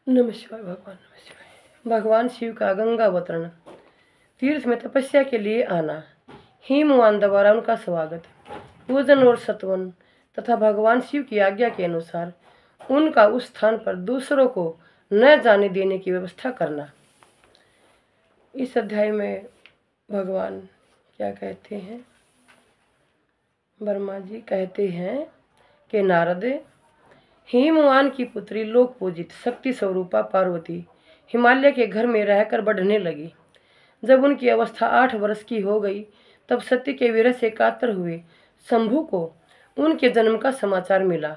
नमस्कार भगवान। नमस्कार। भगवान शिव का गंगा अवतरण, तीर्थ में तपस्या के लिए आना, हिमवान द्वारा उनका स्वागत, पूजन और सत्वन तथा भगवान शिव की आज्ञा के अनुसार उनका उस स्थान पर दूसरों को न जाने देने की व्यवस्था करना। इस अध्याय में भगवान क्या कहते हैं? ब्रह्मा जी कहते हैं कि नारद, हिमवान की पुत्री लोक पूजित शक्ति स्वरूपा पार्वती हिमालय के घर में रहकर बढ़ने लगी। जब उनकी अवस्था 8 वर्ष की हो गई तब सत्य के विरह से कातर हुए शंभु को उनके जन्म का समाचार मिला।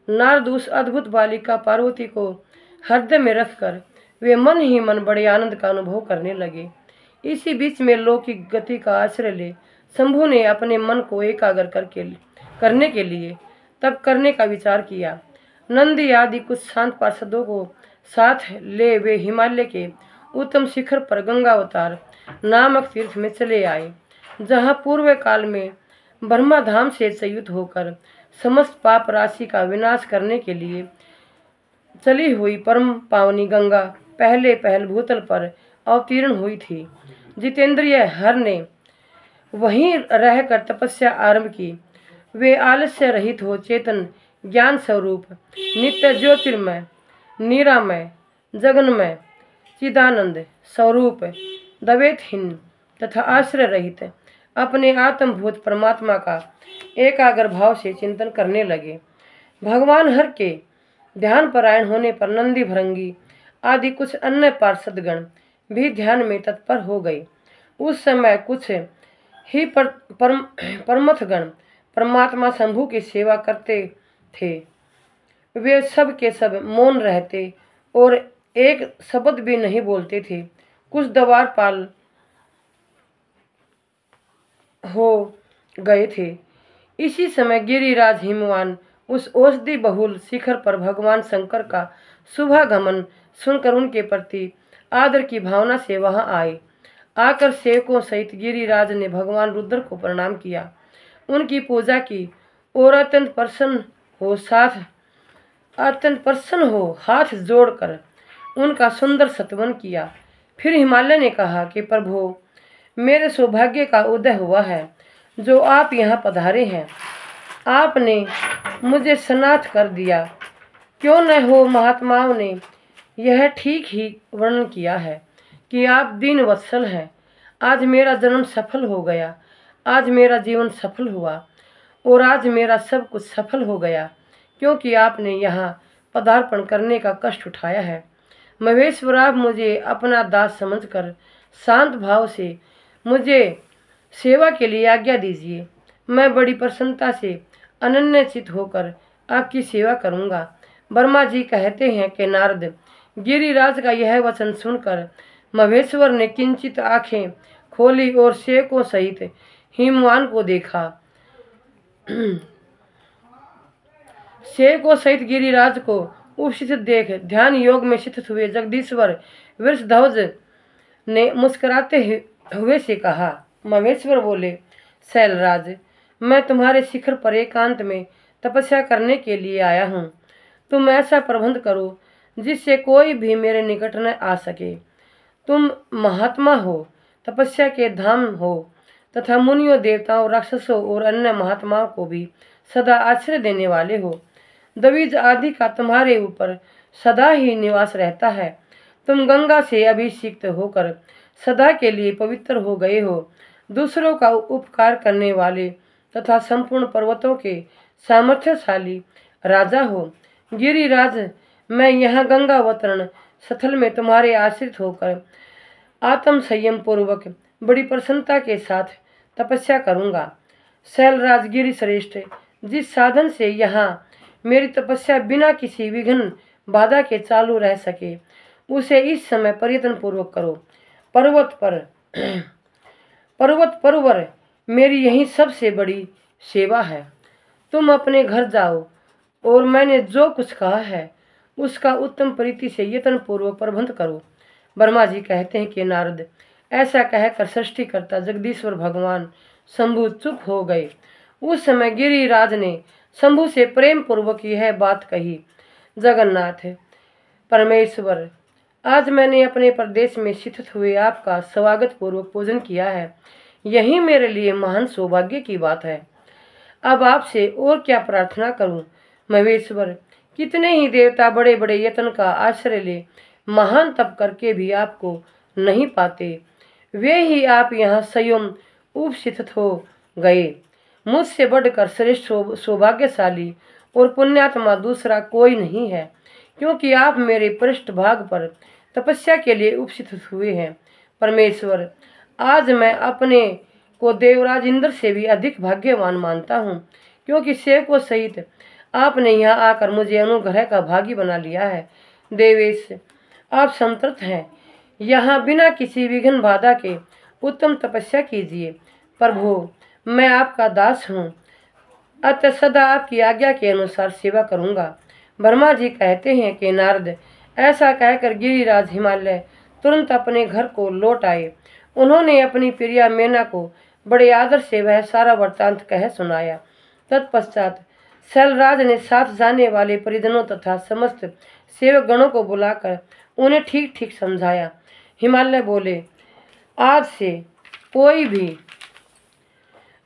नारद उस अद्भुत बालिका पार्वती को हृदय में रखकर वे मन ही मन बड़े आनंद का अनुभव करने लगे। इसी बीच में लौकिक गति का आश्रय ले शंभु ने अपने मन को एकाग्र करने के लिए तप करने का विचार किया। नंदी आदि कुछ शांत पार्षदों को साथ ले वे हिमालय के उत्तम शिखर पर गंगावतार नामक तीर्थ में चले आए, जहाँ पूर्व काल में ब्रह्मा धाम से संयुक्त होकर समस्त पाप राशि का विनाश करने के लिए चली हुई परम पावनी गंगा पहले पहल भूतल पर अवतीर्ण हुई थी। जितेंद्रिय हर ने वहीं रहकर तपस्या आरंभ की। वे आलस्य रहित हो चेतन ज्ञान स्वरूप नित्य ज्योतिर्मय निरामय जगन्मय चिदानंद स्वरूप द्वैतहीन तथा आश्रय रहित अपने आत्मभूत परमात्मा का एकाग्र भाव से चिंतन करने लगे। भगवान हर के ध्यान परायण होने पर नंदी भृंगी आदि कुछ अन्य पार्षदगण भी ध्यान में तत्पर हो गए। उस समय कुछ ही परमथगण परमात्मा शंभु की सेवा करते थे। वे सब के सब मौन रहते और एक शब्द भी नहीं बोलते थे। कुछ द्वारपाल हो गए थे। इसी समय गिरिराज हिमवान उस औषधि बहुल शिखर पर भगवान शंकर का शुभागमन सुनकर उनके प्रति आदर की भावना से वहां आए। आकर सेवकों सहित गिरिराज ने भगवान रुद्र को प्रणाम किया, उनकी पूजा की और अत्यंत प्रसन्न हो हाथ जोड़कर उनका सुंदर सत्वन किया। फिर हिमालय ने कहा कि प्रभु, मेरे सौभाग्य का उदय हुआ है जो आप यहाँ पधारे हैं। आपने मुझे स्नात कर दिया। क्यों न हो, महात्माओं ने यह ठीक ही वर्णन किया है कि आप दीन वत्सल हैं। आज मेरा जन्म सफल हो गया, आज मेरा जीवन सफल हुआ और आज मेरा सब कुछ सफल हो गया, क्योंकि आपने यहाँ पदार्पण करने का कष्ट उठाया है। महेश्वर, आप मुझे अपना दास समझकर शांत भाव से मुझे सेवा के लिए आज्ञा दीजिए। मैं बड़ी प्रसन्नता से अनन्यचित होकर आपकी सेवा करूँगा। ब्रह्मा जी कहते हैं कि नारद, गिरिराज का यह वचन सुनकर महेश्वर ने किंचित आंखें खोली और सेवकों सहित हिमवान को देखा। सेवकों सहित गिरिराज को उपस्थित देख ध्यान योग में स्थित हुए जगदीश्वर वृषध्वज ने मुस्कुराते हुए से कहा। महेश्वर बोले, शैलराज, मैं तुम्हारे शिखर पर एकांत में तपस्या करने के लिए आया हूँ। तुम ऐसा प्रबंध करो जिससे कोई भी मेरे निकट न आ सके। तुम महात्मा हो, तपस्या के धाम हो तथा मुनियों, देवताओं, राक्षसों और अन्य महात्माओं को भी सदा आश्रय देने वाले हो। द्विज आदि का तुम्हारे ऊपर सदा ही निवास रहता है। तुम गंगा से अभिषिक्त होकर सदा के लिए पवित्र हो गए हो। दूसरों का उपकार करने वाले तथा संपूर्ण पर्वतों के सामर्थ्यशाली राजा हो। गिरिराज, मैं यहाँ गंगा अवतरण स्थल में तुम्हारे आश्रित होकर आत्म संयम पूर्वक बड़ी प्रसन्नता के साथ तपस्या करूँगा। शैलराज गिरि श्रेष्ठ, जिस साधन से यहाँ मेरी तपस्या बिना किसी विघ्न बाधा के चालू रह सके, उसे इस समय प्रयत्न पूर्वक करो। पर्वत परवर मेरी यही सबसे बड़ी सेवा है। तुम अपने घर जाओ और मैंने जो कुछ कहा है उसका उत्तम प्रीति से यत्न पूर्वक प्रबंध करो। ब्रह्मा जी कहते हैं कि नारद, ऐसा कहकर सृष्टिकर्ता जगदीश्वर भगवान शंभु चुप हो गए। उस समय गिरिराज ने शंभु से प्रेम पूर्वक यह बात कही। जगन्नाथ, परमेश्वर, आज मैंने अपने प्रदेश में स्थित हुए आपका स्वागत पूर्वक पूजन किया है। यही मेरे लिए महान सौभाग्य की बात है। अब आपसे और क्या प्रार्थना करूं? महेश्वर, कितने ही देवता बड़े बड़े यत्न का आश्रय ले महान तप करके भी आपको नहीं पाते। वे ही आप यहाँ स्वयं उपस्थित हो गए। मुझसे बढ़कर श्रेष्ठ सौभाग्यशाली और पुण्यात्मा दूसरा कोई नहीं है, क्योंकि आप मेरे पृष्ठभाग पर तपस्या के लिए उपस्थित हुए हैं। परमेश्वर, आज मैं अपने को देवराज इंद्र से भी अधिक भाग्यवान मानता हूँ, क्योंकि सेवकों सहित आपने यहाँ आकर मुझे अनुग्रह का भागी बना लिया है। देवेश, आप संतृप्त हैं, यहाँ बिना किसी विघ्न बाधा के उत्तम तपस्या कीजिए। प्रभु, मैं आपका दास हूँ, अतः सदा आपकी आज्ञा के अनुसार सेवा करूँगा। ब्रह्मा जी कहते हैं कि नारद, ऐसा कहकर गिरिराज हिमालय तुरंत अपने घर को लौट आए। उन्होंने अपनी प्रिया मैना को बड़े आदर से वह सारा वृत्तांत कह सुनाया। तत्पश्चात शैलराज ने साथ जाने वाले परिजनों तथा समस्त सेवक गणों को बुलाकर उन्हें ठीक ठीक समझाया। हिमालय बोले, आज से कोई भी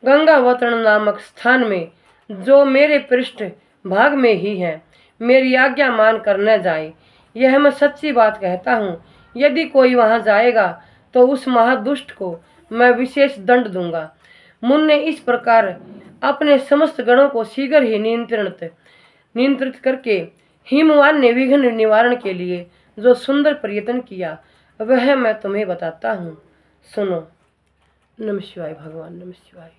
गंगावतरण नामक स्थान में, जो मेरे पृष्ठ भाग में ही है, मेरी आज्ञा मान कर न जाए। यह मैं सच्ची बात कहता हूँ। यदि कोई वहां जाएगा तो उस महादुष्ट को मैं विशेष दंड दूंगा। मुन्ने इस प्रकार अपने समस्त गणों को शीघ्र ही नियंत्रित करके हिमवान ने विघ्न निवारण के लिए जो सुंदर प्रयत्न किया, वह मैं तुम्हें बताता हूँ। सुनो। नमः शिवाय भगवान, नमः शिवाय।